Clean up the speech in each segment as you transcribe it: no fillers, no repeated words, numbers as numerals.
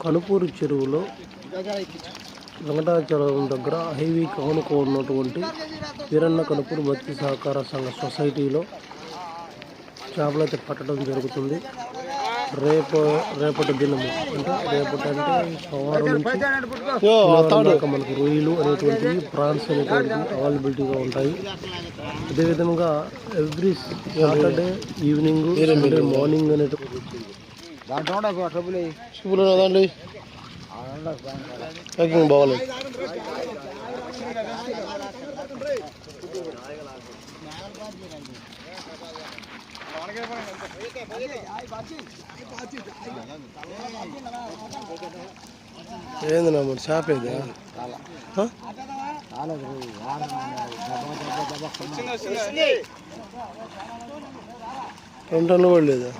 కనుపూరు చెరువులో వెంకటాచలం దగ్గర హైవేకి ఆనుకున్నటువంటి వీరన్న కనుపూరు మత్స్య సహకార సంఘ సొసైటీలో చేపలైతే పట్టడం జరుగుతుంది. రేపటి దినము అంటే సోమవారం నుంచి మనకు రొయ్యలు అనేటువంటివి, ప్రాన్స్ అనేటువంటివి అవైలబిలిటీగా ఉంటాయి. అదేవిధంగా every Saturday evening, Sunday morning అనేటువంటి ప్యాకింగ్ బాగాలేదు. ఏందన్నా మరి షాప్ ఏదా? టన్నులు కూడా లేదా?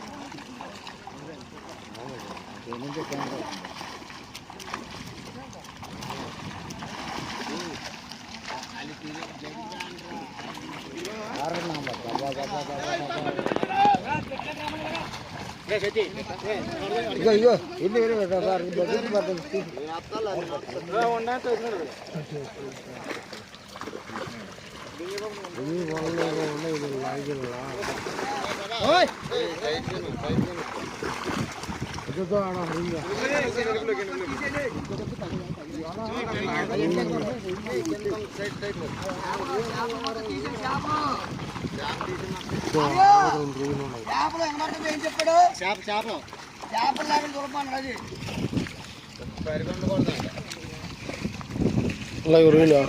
అలాగే రొయ్యలు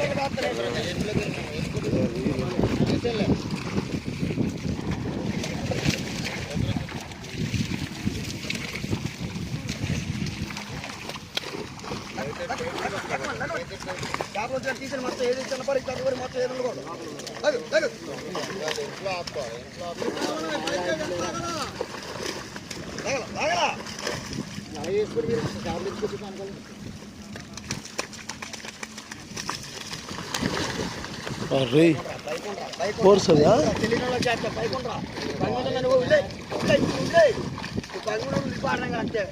తీసిన మొత్తం ఏది చిన్నపడి మొత్తం ఏది అంతే